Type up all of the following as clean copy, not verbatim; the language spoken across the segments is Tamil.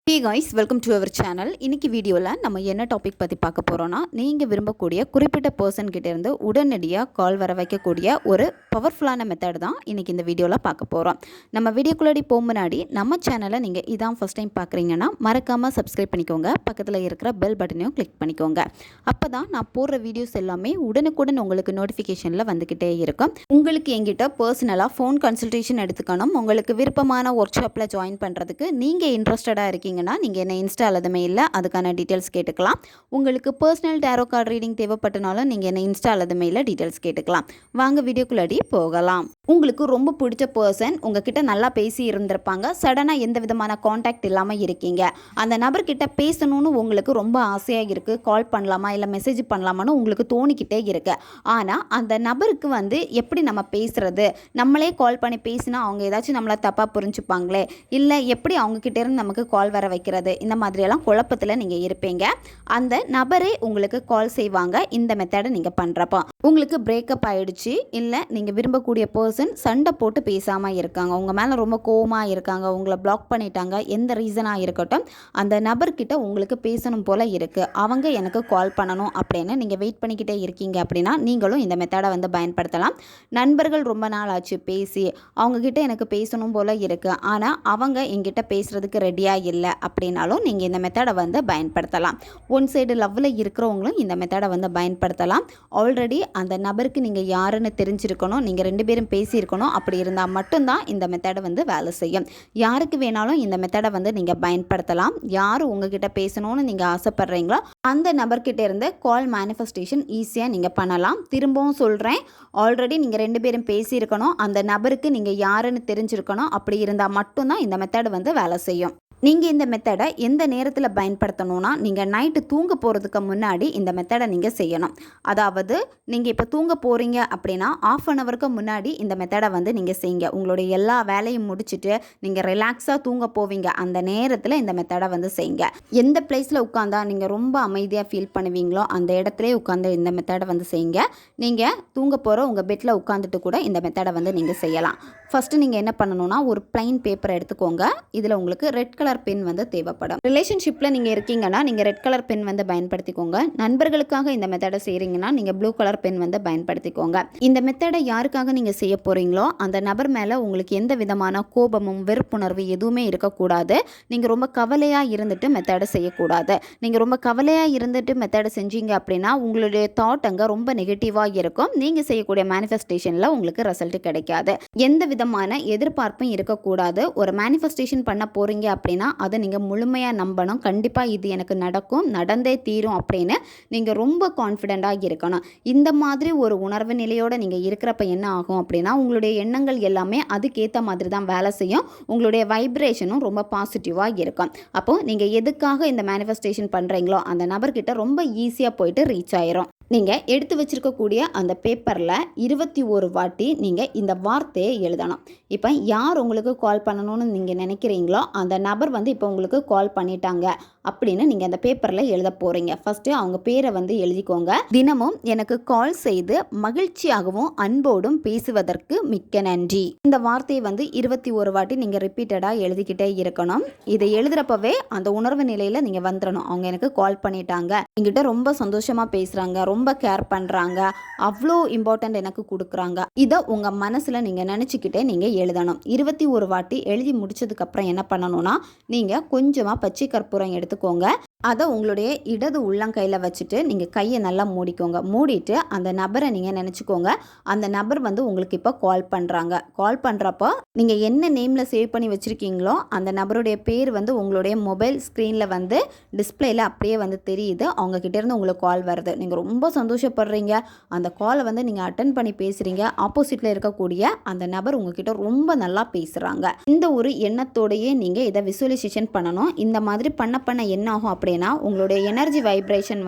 Hey guys, welcome to our channel. இன்றைக்கி வீடியோவில் நம்ம என்ன டாபிக் பற்றி பார்க்க போகிறோன்னா, நீங்கள் விரும்பக்கூடிய குறிப்பிட்ட பர்சன் கிட்டேருந்து உடனடியாக கால் வர வைக்கக்கூடிய ஒரு பவர்ஃபுல்லான மெத்தட் தான் இன்றைக்கி இந்த வீடியோவில் பார்க்க போகிறோம். நம்ம வீடியோக்குள்ளாடி போக முன்னாடி நம்ம சேனலை நீங்கள் இதான் ஃபஸ்ட் டைம் பார்க்குறீங்கன்னா மறக்காமல் சப்ஸ்கிரைப் பண்ணிக்கோங்க. பக்கத்தில் இருக்கிற பெல் பட்டனையும் கிளிக் பண்ணிக்கோங்க. அப்போ தான் நான் போடுற வீடியோஸ் எல்லாமே உடனுக்குடன் உங்களுக்கு நோட்டிஃபிகேஷனில் வந்துக்கிட்டே இருக்கும். உங்களுக்கு எங்கிட்ட பர்சனலாக ஃபோன் கன்சல்டேஷன் எடுத்துக்கணும், உங்களுக்கு விருப்பமான ஒர்க் ஷாப்பில் ஜாயின் பண்ணுறதுக்கு நீங்கள் இன்ட்ரெஸ்டடாக இருக்கீங்க, நீங்கள் என்ன இன்ஸ்டா அல்லது மெயிலில் அதுக்கான டீட்டெயில்ஸ் கேட்டுக்கலாம். உங்களுக்கு பர்சனல் டேரோ கார்டு ரீடிங் தேவைப்பட்டனாலும் நீங்கள் என்ன இன்ஸ்டா அல்லது மெயிலில் டீட்டெயில்ஸ் கேட்டுக்கலாம். வாங்க வீடியோக்குள்ளாடி போகலாம். உங்களுக்கு ரொம்ப பிடிச்ச பர்சன் உங்ககிட்ட நல்லா பேசி இருந்திருப்பாங்க. சடனாக எந்த விதமான காண்டாக்ட் இல்லாமல் இருக்கீங்க. அந்த நபர்கிட்ட பேசணும்னு உங்களுக்கு ரொம்ப ஆசையாக இருக்குது. கால் பண்ணலாமா இல்லை மெசேஜ் பண்ணலாமான்னு உங்களுக்கு தோணிக்கிட்டே இருக்கு. ஆனால் அந்த நபருக்கு எப்படி நம்ம பேசுறது, நம்மளே கால் பண்ணி பேசினா அவங்க ஏதாச்சும் நம்மளை தப்பாக புரிஞ்சுப்பாங்களே, இல்லை எப்படி அவங்கக்கிட்ட இருந்து நமக்கு கால் வர வைக்கிறது, இந்த மாதிரியெல்லாம் குழப்பத்தில் நீங்கள் இருப்பீங்க. அந்த நபரே உங்களுக்கு கால் செய்வாங்க இந்த மெத்தடை நீங்கள் பண்ணுறப்போ. உங்களுக்கு பிரேக்கப் ஆகிடுச்சு, இல்லை நீங்கள் விரும்பக்கூடிய பர்சன் சண்டை போட்டு பேசாமல் இருக்காங்க, உங்கள் மேலே ரொம்ப கோவமாக இருக்காங்க, உங்களை பிளாக் பண்ணிட்டாங்க, எந்த ரீசனாக இருக்கட்டும், அந்த நபர்கிட்ட உங்களுக்கு பேசணும் போல் இருக்குது, அவங்க எனக்கு கால் பண்ணணும் அப்படின்னு நீங்கள் வெயிட் பண்ணிக்கிட்டே இருக்கீங்க அப்படின்னா நீங்களும் இந்த மெத்தடை பயன்படுத்தலாம். நண்பர்கள் ரொம்ப நாள் ஆச்சு பேசி, அவங்கக்கிட்ட எனக்கு பேசணும் போல் இருக்குது, ஆனால் அவங்க எங்கிட்ட பேசுகிறதுக்கு ரெடியாக இல்லை அப்படின்னாலும் நீங்கள் இந்த மெத்தடை பயன்படுத்தலாம். ஒன் சைடு லவ்வில் இருக்கிறவங்களும் இந்த மெத்தடை பயன்படுத்தலாம். ஆல்ரெடி அந்த நபருக்கு நீங்கள் யாருன்னு தெரிஞ்சிருக்கணும், நீங்கள் ரெண்டு பேரும் பேசியிருக்கணும். அப்படி இருந்தால் மட்டும்தான் இந்த மெத்தடை வேலை செய்யும். யாருக்கு வேணாலும் இந்த மெத்தடை நீங்கள் பயன்படுத்தலாம். யார் உங்ககிட்ட பேசணும்னு நீங்கள் ஆசைப்படுறீங்களோ அந்த நபர்கிட்ட இருந்து கால் மேனிஃபெஸ்டேஷன் ஈஸியாக நீங்கள் பண்ணலாம். திரும்பவும் சொல்கிறேன், ஆல்ரெடி நீங்கள் ரெண்டு பேரும் பேசியிருக்கணும், அந்த நபருக்கு நீங்கள் யாருன்னு தெரிஞ்சிருக்கணும். அப்படி இருந்தால் மட்டும்தான் இந்த மெத்தடு வேலை செய்யும். நீங்கள் இந்த மெத்தடை எந்த நேரத்தில் பயன்படுத்தணும்னா, நீங்கள் நைட்டு தூங்க போகிறதுக்கு முன்னாடி இந்த மெத்தடை நீங்கள் செய்யணும். அதாவது நீங்கள் இப்போ தூங்க போகிறீங்க அப்படின்னா ½ முன்னாடி இந்த மெத்தடை நீங்கள் செய்யுங்க. உங்களுடைய எல்லா வேலையும் முடிச்சுட்டு நீங்கள் ரிலாக்ஸாக தூங்க போவீங்க, அந்த நேரத்தில் இந்த மெத்தடை செய்யுங்க. எந்த பிளேஸில் உட்காந்தா நீங்கள் ரொம்ப அமைதியாக ஃபீல் பண்ணுவீங்களோ அந்த இடத்துல உட்காந்து இந்த மெத்தடை செய்யுங்க. நீங்கள் தூங்க போகிற உங்கள் பெட்டில் உட்காந்துட்டு கூட இந்த மெத்தடை நீங்கள் செய்யலாம். ஃபஸ்ட்டு நீங்கள் என்ன பண்ணணும்னா, ஒரு பிளைன் பேப்பர் எடுத்துக்கோங்க. இதில் உங்களுக்கு ரெட் கலர் பென் தேவைப்படும். ரிலேஷன்ஷிப்பில் நீங்கள் இருக்கீங்கன்னா நீங்கள் ரெட் கலர் பென் பயன்படுத்திக்கோங்க. நண்பர்களுக்காக இந்த மெத்தடை செய்கிறீங்கன்னா நீங்கள் ப்ளூ கலர் பென் பயன்படுத்திக்கோங்க. இந்த மெத்தடை யாருக்காக நீங்கள் செய்ய போகிறீங்களோ அந்த நபர் மேலே உங்களுக்கு எந்த விதமான கோபமும் வெறுப்புணர்வு எதுவுமே இருக்கக்கூடாது. நீங்கள் ரொம்ப கவலையாக இருந்துட்டு மெத்தடை செய்யக்கூடாது. நீங்கள் ரொம்ப கவலையாக இருந்துட்டு மெத்தடை செஞ்சீங்க அப்படின்னா உங்களுடைய தாட் அங்கே ரொம்ப நெகட்டிவாக இருக்கும். நீங்கள் செய்யக்கூடிய மேனிஃபெஸ்டேஷனில் உங்களுக்கு ரிசல்ட் கிடைக்காது. எந்த விதமான எதிர்பார்ப்பும் இருக்கக்கூடாது. ஒரு மேனிஃபெஸ்டேஷன் பண்ண போகிறீங்க அப்படின்னா அதை நீங்கள் முழுமையாக நம்பணும். கண்டிப்பாக இது எனக்கு நடக்கும், நடந்தே தீரும் அப்படின்னு நீங்கள் ரொம்ப கான்ஃபிடெண்ட்டாக இருக்கணும். இந்த மாதிரி ஒரு உணர்வு நிலையோடு நீங்கள் இருக்கிறப்ப என்ன ஆகும் அப்படின்னா உங்களுடைய எண்ணங்கள் எல்லாமே அதுக்கேற்ற மாதிரி தான் வேலை செய்யும். உங்களுடைய வைப்ரேஷனும் ரொம்ப பாசிட்டிவாக இருக்கும். அப்போது நீங்கள் எதுக்காக இந்த மேனிஃபெஸ்டேஷன் பண்ணுறீங்களோ அந்த நபர்கிட்ட ரொம்ப ஈஸியாக போயிட்டு ரீச் ஆயிரும். நீங்கள் எடுத்து வச்சுருக்கக்கூடிய அந்த பேப்பரில் 21 வாட்டி நீங்கள் இந்த வார்த்தையை எழுதணும். இப்போ யார் உங்களுக்கு கால் பண்ணணும்னு நீங்கள் நினைக்கிறீங்களோ அந்த நபர் இப்போ உங்களுக்கு கால் பண்ணிட்டாங்க அப்படின்னு நீங்கள் அந்த பேப்பரில் எழுத போகிறீங்க. ஃபஸ்ட்டு அவங்க பேரை எழுதிக்கோங்க. தினமும் எனக்கு கால் செய்து மகிழ்ச்சியாகவும் அன்போடும் பேசுவதற்கு மிக்க நன்றி. இந்த வார்த்தையை 21 வாட்டி நீங்கள் ரிப்பீட்டடாக எழுதிக்கிட்டே இருக்கணும். இதை எழுதுகிறப்பவே அந்த உணர்வு நிலையில் நீங்கள் வந்துடணும். அவங்க எனக்கு கால் பண்ணிட்டாங்க, என்கிட்ட ரொம்ப சந்தோஷமாக பேசுகிறாங்க, ரொம்ப கேர் பண்ணுறாங்க, அவ்வளோ இம்பார்ட்டன்ட் எனக்கு கொடுக்குறாங்க, இதை உங்கள் மனசில் நீங்கள் நினச்சிக்கிட்டே நீங்கள் எழுதணும். 21 வாட்டி எழுதி முடிச்சதுக்கப்புறம் என்ன பண்ணணும்னா, நீங்கள் கொஞ்சமாக பச்சை கற்பூரம் எடுத்துக்கோங்க. அதை உங்களுடைய இடது உள்ளங்கையில் வச்சுட்டு நீங்கள் கையை நல்லா மூடிக்கோங்க. மூடிட்டு அந்த நபரை நீங்கள் நினச்சிக்கோங்க. அந்த நபர் உங்களுக்கு இப்போ கால் பண்ணுறாங்க. கால் பண்ணுறப்போ நீங்கள் என்ன நேமில் சேவ் பண்ணி வச்சுருக்கீங்களோ அந்த நபருடைய பேர் உங்களுடைய மொபைல் ஸ்க்ரீனில் டிஸ்பிளேயில் அப்படியே தெரியுது. அவங்கக்கிட்டேருந்து உங்களுக்கு கால் வருது. நீங்கள் ரொம்ப சந்தோஷப்படுறீங்க. அந்த காலை நீங்கள் அட்டன் பண்ணி பேசுகிறீங்க. ஆப்போசிட்டில் இருக்கக்கூடிய அந்த நபர் உங்ககிட்ட ரொம்ப நல்லா பேசுகிறாங்க. இந்த ஒரு எண்ணத்தோடையே நீங்கள் இதை விசுவலைசேஷன் பண்ணணும். இந்த மாதிரி பண்ண என்ன ஆகும் அப்படின்னா உங்களுடைய எனர்ஜி வைப்ரேஷன்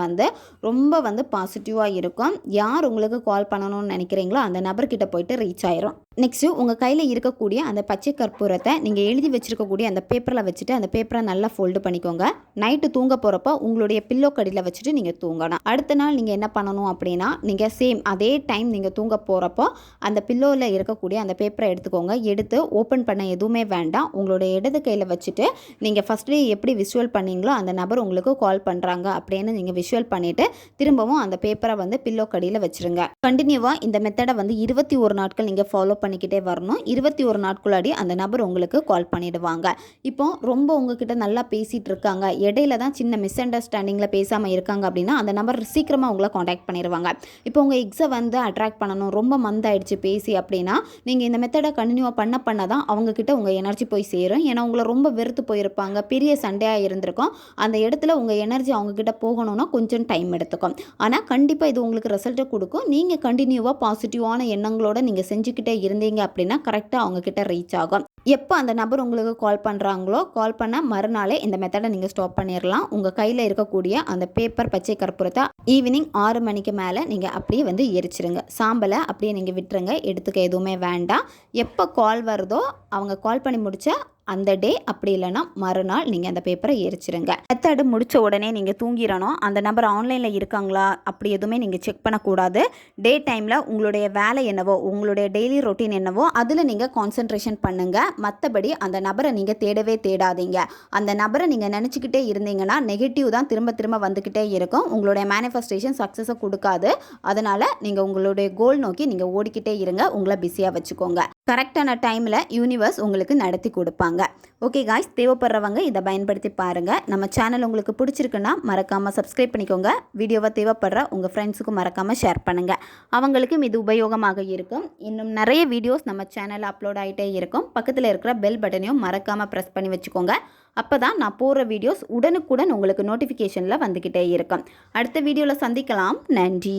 ரொம்ப பாசிட்டிவாக இருக்கும். யார் உங்களுக்கு கால் பண்ணணும்னு நினைக்கிறீங்களோ அந்த நபர்கிட்ட போயிட்டு ரீச் ஆயிரும். நெக்ஸ்ட்டு உங்கள் கையில் இருக்கக்கூடிய அந்த பச்சை கற்பூரத்தை நீங்கள் எழுதி வச்சுருக்கக்கூடிய அந்த பேப்பரில் வச்சுட்டு அந்த பேப்பரை நல்லா ஃபோல்டு பண்ணிக்கோங்க. நைட்டு தூங்க போகிறப்போ உங்களுடைய பில்லோ கடியில் வச்சுட்டு நீங்கள் தூங்கணும். அடுத்த நாள் நீங்கள் என்ன பண்ணணும் அப்படின்னா நீங்கள் சேம் அதே டைம் நீங்கள் தூங்க போகிறப்போ அந்த பில்லோவில் இருக்கக்கூடிய அந்த பேப்பரை எடுத்துக்கோங்க. எடுத்து ஓப்பன் பண்ண எதுவுமே வேண்டாம். உங்களோட இடது கையில் வச்சுட்டு நீங்கள் ஃபஸ்ட்லேயே எப்படி விஷுவல் பண்ணீங்களோ அந்த நபர் உங்களுக்கு கால் பண்ணுறாங்க அப்படின்னு நீங்கள் விஷுவல் பண்ணிவிட்டு திரும்பவும் அந்த பேப்பரை வந்து பில்லோ கடியில் வச்சுருங்க. கண்டினியூவாக இந்த மெத்தடை வந்து 21 நாட்கள் நீங்கள் ஃபாலோ பண்ணிக்கிட்டே வரணும். 21 நாட்குள்ளாடி அந்த நபர் உங்களுக்கு கால் பண்ணிடுவாங்க. இப்போ ரொம்ப உங்ககிட்ட நல்லா பேசிகிட்டு இருக்காங்க, இடையில தான் சின்ன மிஸ் அண்டர்ஸ்டாண்டிங்கில் பேசாமல் இருக்காங்க அப்படின்னா அந்த நபர் சீக்கிரமாக உங்களை காண்டாக்ட் பண்ணிடுவாங்க. இப்போ உங்கள் எக்ஸை வந்து அட்ராக்ட் பண்ணணும், ரொம்ப மந்தாயிடுச்சு பேசி அப்படின்னா நீங்கள் இந்த மெத்தடை கண்டினியூவாக பண்ண தான் அவங்கக்கிட்ட உங்கள் எனர்ஜி போய் சேரும். ஏன்னா உங்களை ரொம்ப வெறுத்து போயிருப்பாங்க, பெரிய சண்டையாக இருந்திருக்கும். அந்த இடத்துல உங்கள் எனர்ஜி அவங்கக்கிட்ட போகணும்னா கொஞ்சம் டைம் எடுத்துக்கும். ஆனால் கண்டிப்பாக இது உங்களுக்கு ரிசல்ட்டை கொடுக்கும். நீங்கள் கண்டினியூவாக பாசிட்டிவான எண்ணங்களோட நீங்கள் செஞ்சுக்கிட்டே இருந்தீங்க அப்படின்னா கரெக்டாக அவங்கக்கிட்ட ரீச் ஆகும். எப்போ அந்த நபர் உங்களுக்கு கால் பண்ணுறாங்களோ கால் பண்ண மறுநாளே இந்த மெத்தடை நீங்கள் ஸ்டாப் பண்ணிடலாம். உங்கள் கையில் இருக்கக்கூடிய அந்த பேப்பர் பச்சை கற்பூரத்தை ஈவினிங் 6 மணிக்கு மேலே நீங்கள் அப்படியே வந்து எரிச்சிருங்க. சாம்பலை அப்படியே நீங்கள் விட்டுருங்க, எடுத்துக்க எதுவுமே வேண்டாம். எப்போ கால் வருதோ அவங்க கால் பண்ணி முடிச்சா அந்த டே, அப்படி இல்லைன்னா மறுநாள் நீங்கள் அந்த பேப்பரை எரிச்சிருங்க. மெத்தடு முடித்த உடனே நீங்கள் தூங்கிடணும். அந்த நபர் ஆன்லைனில் இருக்காங்களா அப்படி எதுவுமே நீங்கள் செக் பண்ணக்கூடாது. டே டைமில் உங்களுடைய வேலை என்னவோ, உங்களுடைய டெய்லி ரொட்டீன் என்னவோ அதில் நீங்கள் கான்சன்ட்ரேஷன் பண்ணுங்கள். மற்றபடி அந்த நபரை நீங்கள் தேடவே தேடாதீங்க. அந்த நபரை நீங்கள் நினச்சிக்கிட்டே இருந்தீங்கன்னா நெகட்டிவ் தான் திரும்ப திரும்ப வந்துக்கிட்டே இருக்கும். உங்களுடைய மேனிஃபெஸ்டேஷன் சக்ஸஸை கொடுக்காது. அதனால் நீங்கள் உங்களுடைய கோல் நோக்கி நீங்கள் ஓடிக்கிட்டே இருங்க. உங்களை பிஸியாக வச்சுக்கோங்க. கரெக்டான டைமில் யூனிவர்ஸ் உங்களுக்கு நடத்தி கொடுப்பாங்க. ஓகே காய்ஸ், தேவைப்படுறவங்க இதை பயன்படுத்தி பாருங்கள். நம்ம சேனல் உங்களுக்கு பிடிச்சிருக்குன்னா மறக்காமல் சப்ஸ்கிரைப் பண்ணிக்கோங்க. வீடியோவை தேவைப்படுற உங்கள் ஃப்ரெண்ட்ஸுக்கும் மறக்காமல் ஷேர் பண்ணுங்கள். அவங்களுக்கும் இது உபயோகமாக இருக்கும். இன்னும் நிறைய வீடியோஸ் நம்ம சேனலில் அப்லோட் ஆகிட்டே இருக்கும். பக்கத்தில் இருக்கிற பெல் பட்டனையும் மறக்காமல் ப்ரெஸ் பண்ணி வச்சுக்கோங்க. அப்போ தான் நான் போடுற வீடியோஸ் உடனுக்குடன் உங்களுக்கு நோட்டிஃபிகேஷனில் வந்துக்கிட்டே இருக்கும். அடுத்த வீடியோவில் சந்திக்கலாம். நன்றி.